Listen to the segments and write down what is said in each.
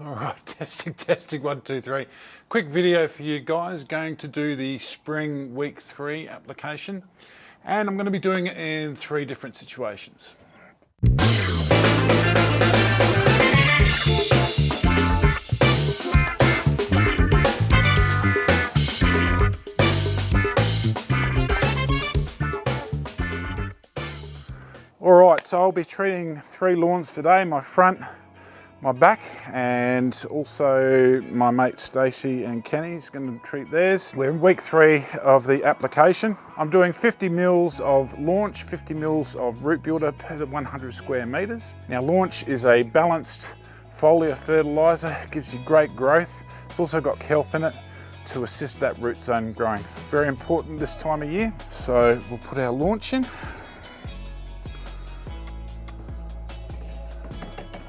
All right, testing, 1, 2, 3. Quick video for you guys. Going to do the spring week 3 application, and I'm going to be doing it in 3 different situations. All right, so I'll be treating 3 lawns today: my front, my back, and also my mate Stacey and Kenny's going to treat theirs. We're in week 3 of the application. I'm doing 50 mils of launch, 50 mils of root builder per 100 square meters. Now, launch is a balanced foliar fertiliser, gives you great growth. It's also got kelp in it to assist that root zone growing. Very important this time of year. So we'll put our launch in.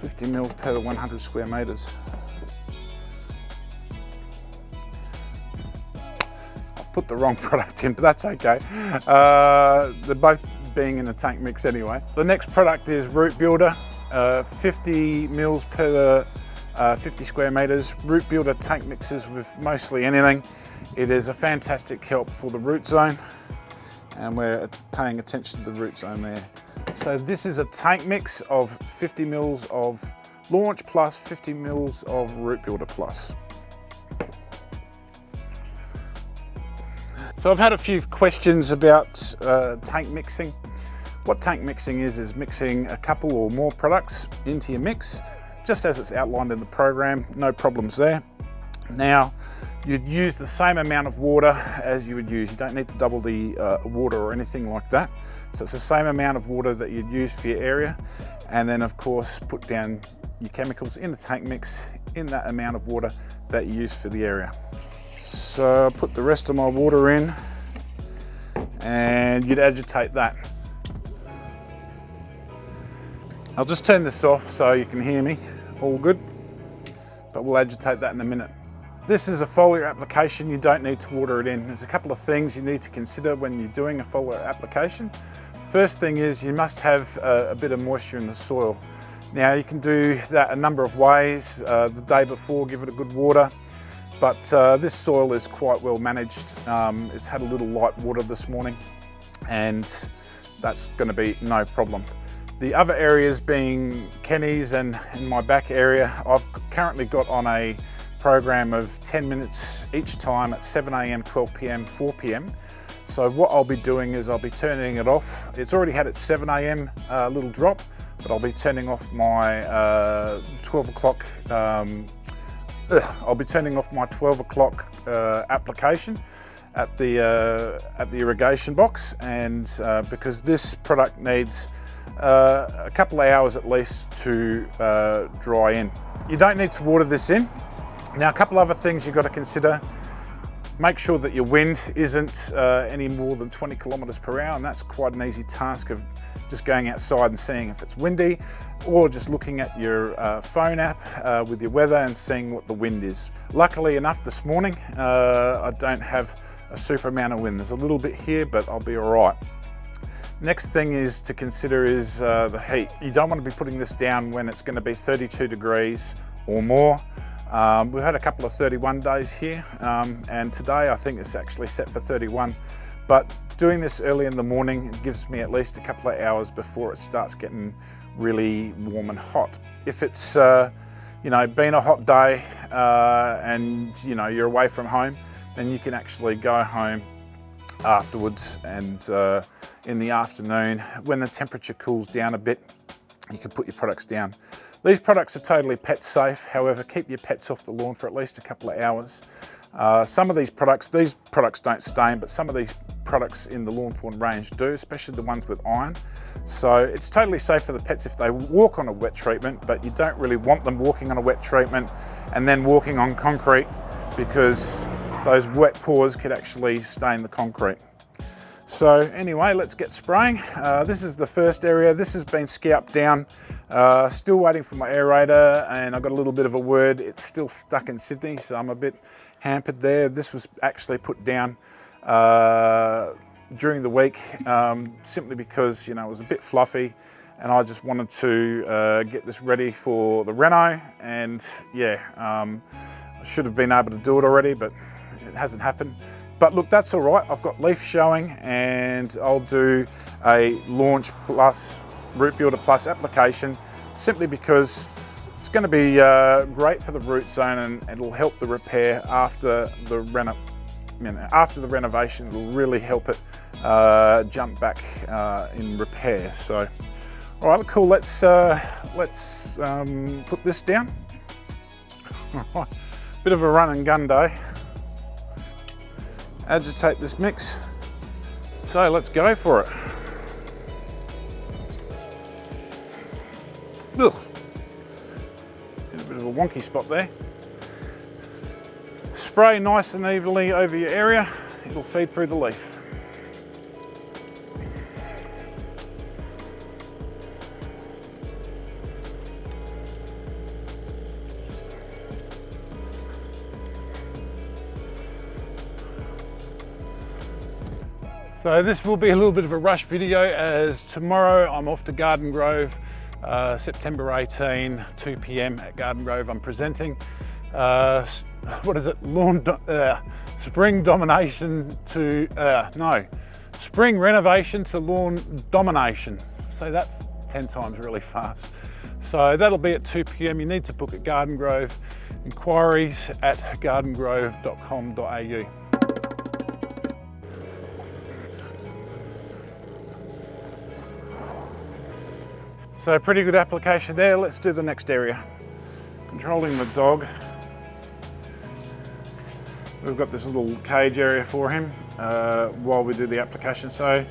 50 mils per 100 square meters. I've put the wrong product in, but that's okay. They're both being in a tank mix anyway. The next product is root builder, 50 mils per 50 square meters. Root builder tank mixes with mostly anything. It is a fantastic help for the root zone, and we're paying attention to the root zone there. So this is a tank mix of 50 mils of launch plus 50 mils of root builder plus. So I've had a few questions about tank mixing. What tank mixing is mixing a couple or more products into your mix, just as it's outlined in the program, no problems there. Now, you'd use the same amount of water as you would use. You don't need to double the water or anything like that. So it's the same amount of water that you'd use for your area. And then of course, put down your chemicals in the tank mix in that amount of water that you use for the area. So I put the rest of my water in and you'd agitate that. I'll just turn this off so you can hear me, all good. But we'll agitate that in a minute. This is a foliar application. You don't need to water it in. There's a couple of things you need to consider when you're doing a foliar application. First thing is you must have a bit of moisture in the soil. Now you can do that a number of ways. The day before, give it a good water, but this soil is quite well managed. It's had a little light water this morning, and that's going to be no problem. The other areas being Kenny's and in my back area, I've currently got on a program of 10 minutes each time at 7 AM, 12 PM, 4 PM. So what I'll be doing is I'll be turning it off. It's already had its 7 AM little drop, but I'll be turning off my 12 o'clock. I'll be turning off my 12 o'clock application at the irrigation box, and because this product needs a couple of hours at least to dry in. You don't need to water this in. Now, a couple other things you've got to consider. Make sure that your wind isn't any more than 20 kilometers per hour, and that's quite an easy task of just going outside and seeing if it's windy, or just looking at your phone app with your weather and seeing what the wind is. Luckily enough this morning, I don't have a super amount of wind. There's a little bit here, but I'll be all right. Next thing is to consider is the heat. You don't want to be putting this down when it's going to be 32 degrees or more. We've had a couple of 31 days here, and today I think it's actually set for 31. But doing this early in the morning, it gives me at least a couple of hours before it starts getting really warm and hot. If it's been a hot day and you're away from home, then you can actually go home afterwards, and in the afternoon when the temperature cools down a bit, you can put your products down. These products are totally pet safe. However, keep your pets off the lawn for at least a couple of hours. Some of these products don't stain, but some of these products in the Lawnporn range do, especially the ones with iron. So it's totally safe for the pets if they walk on a wet treatment, but you don't really want them walking on a wet treatment and then walking on concrete, because those wet pores could actually stain the concrete. So anyway, let's get spraying. This is the first area. This has been scalped down. Still waiting for my aerator, and I got a little bit of a word. It's still stuck in Sydney, so I'm a bit hampered there. This was actually put down during the week, simply because it was a bit fluffy. and I just wanted to get this ready for the reno, and yeah, I should have been able to do it already, but it hasn't happened. But look, that's all right. I've got leaf showing, and I'll do a Launch Plus, Root Builder Plus application, simply because it's going to be great for the root zone, and it'll help the repair after the renovation. It'll really help it jump back in repair. So, all right, cool. Let's put this down. Bit of a run and gun day. Agitate this mix. So let's go for it. Ugh. Get a bit of a wonky spot there. Spray nice and evenly over your area. It'll feed through the leaf. So this will be a little bit of a rush video, as tomorrow I'm off to Garden Grove, September 18, 2 p.m. at Garden Grove. I'm presenting, what is it, spring renovation to lawn domination. Say that 10 times really fast. So that'll be at 2 p.m. You need to book at Garden Grove. Inquiries at gardengrove.com.au. So pretty good application there. Let's do the next area. Controlling the dog. We've got this little cage area for him while we do the application. So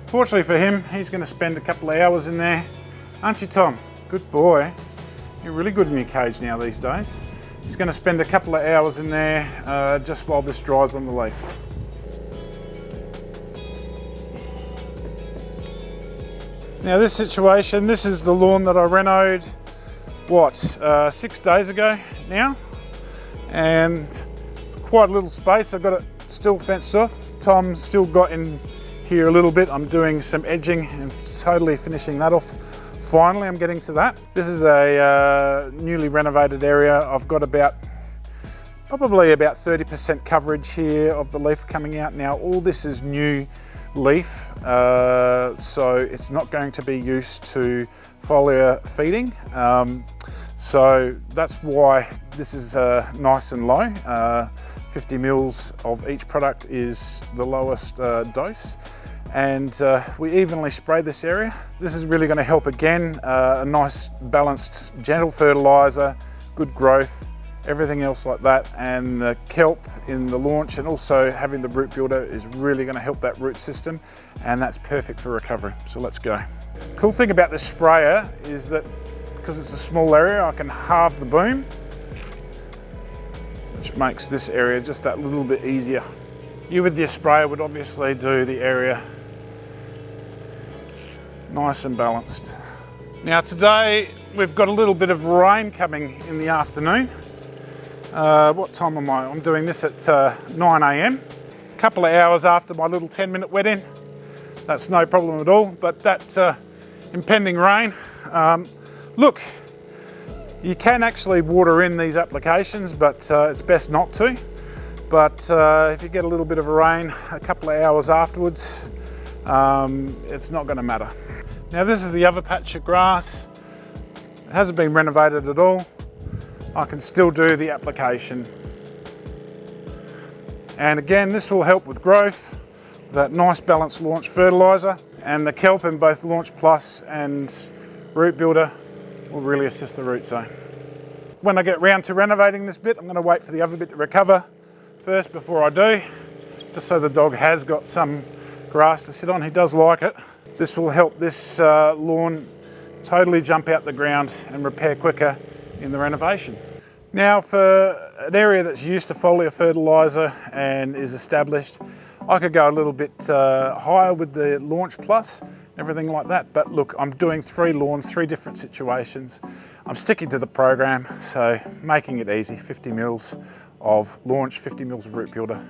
fortunately for him, he's going to spend a couple of hours in there. Aren't you, Tom? Good boy. You're really good in your cage now these days. He's going to spend a couple of hours in there just while this dries on the leaf. Now this situation, this is the lawn that I renoed, 6 days ago now, and quite a little space. I've got it still fenced off. Tom's still got in here a little bit. I'm doing some edging and totally finishing that off. Finally, I'm getting to that. This is a newly renovated area. I've got probably about 30% coverage here of the leaf coming out. Now all this is new leaf, so it's not going to be used to foliar feeding, so that's why this is nice and low. 50 mils of each product is the lowest dose, and we evenly spray this area. This is really going to help again, a nice balanced gentle fertiliser, good growth, everything else like that, and the kelp in the launch and also having the root builder is really going to help that root system, and that's perfect for recovery. So let's go. Cool thing about this sprayer is that because it's a small area, I can halve the boom, which makes this area just that little bit easier. You with your sprayer would obviously do the area nice and balanced. Now today we've got a little bit of rain coming in the afternoon. What time am I? I'm doing this at 9 a.m. A couple of hours after my little 10-minute wet in. That's no problem at all, but that impending rain. Look, you can actually water in these applications, but it's best not to. But if you get a little bit of a rain a couple of hours afterwards, it's not going to matter. Now this is the other patch of grass. It hasn't been renovated at all. I can still do the application. And again, this will help with growth, that nice balanced launch fertiliser, and the kelp in both Launch Plus and Root Builder will really assist the root zone. When I get round to renovating this bit, I'm going to wait for the other bit to recover first before I do, just so the dog has got some grass to sit on. He does like it. This will help this lawn totally jump out the ground and repair quicker in the renovation. Now for an area that's used to foliar fertiliser and is established, I could go a little bit higher with the Launch Plus, everything like that, but look, I'm doing 3 lawns, 3 different situations. I'm sticking to the program, so making it easy. 50 mils of Launch, 50 mils of Root Builder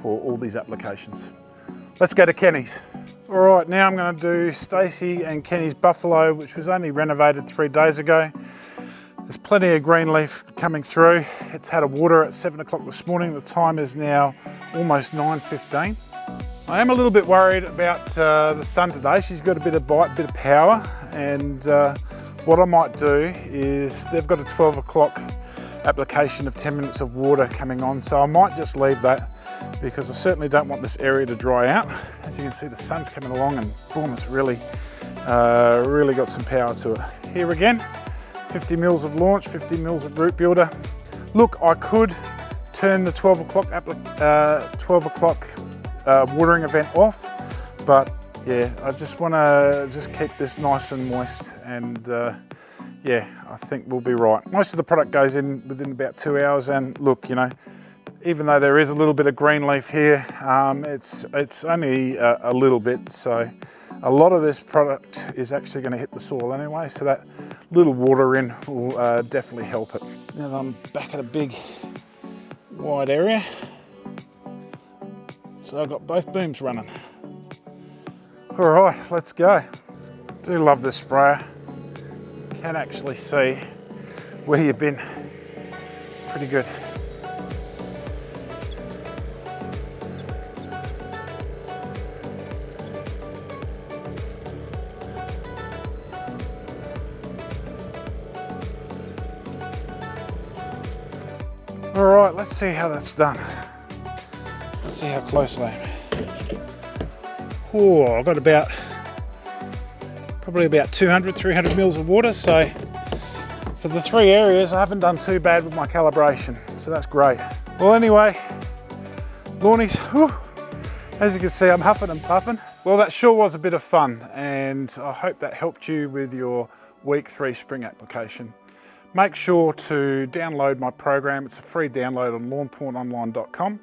for all these applications. Let's go to Kenny's. All right, now I'm going to do Stacey and Kenny's buffalo, which was only renovated 3 days ago. There's plenty of green leaf coming through. It's had a water at 7 o'clock this morning. The time is now almost 9:15. I am a little bit worried about the sun today. She's got a bit of bite, bit of power, and what I might do is they've got a 12 o'clock application of 10 minutes of water coming on, so I might just leave that because I certainly don't want this area to dry out. As you can see, the sun's coming along and boom, it's really got some power to it. Here again, 50 mils of launch, 50 mils of root builder. Look, I could turn the 12 o'clock watering event off, but yeah, I just want to keep this nice and moist, and yeah, I think we'll be right. Most of the product goes in within about 2 hours, and look, you know, even though there is a little bit of green leaf here, it's only a little bit, so a lot of this product is actually going to hit the soil anyway, so that little water in will definitely help it. Now that I'm back at a big wide area, so I've got both booms running. All right, let's go. Do love this sprayer. Can actually see where you've been. It's pretty good. All right, let's see how that's done. Let's see how close I am. Oh, I've got probably about 200, 300 mils of water. So for the 3 areas, I haven't done too bad with my calibration. So that's great. Well, anyway, lawnies, whew, as you can see, I'm huffing and puffing. Well, that sure was a bit of fun, and I hope that helped you with your week 3 spring application. Make sure to download my program. It's a free download on lawnpornonline.com,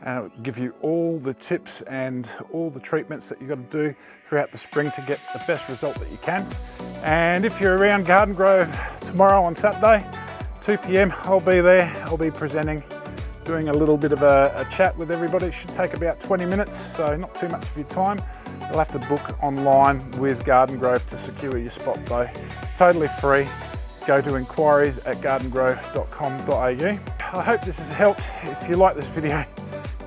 and it'll give you all the tips and all the treatments that you've got to do throughout the spring to get the best result that you can. And if you're around Garden Grove tomorrow on Saturday, 2 p.m, I'll be there. I'll be presenting, doing a little bit of a chat with everybody. It should take about 20 minutes, so not too much of your time. You'll have to book online with Garden Grove to secure your spot though. It's totally free. Go to inquiries@gardengrove.com.au. I hope this has helped. If you like this video,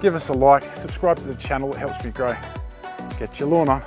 give us a like, subscribe to the channel, it helps me grow. Get your lawn on.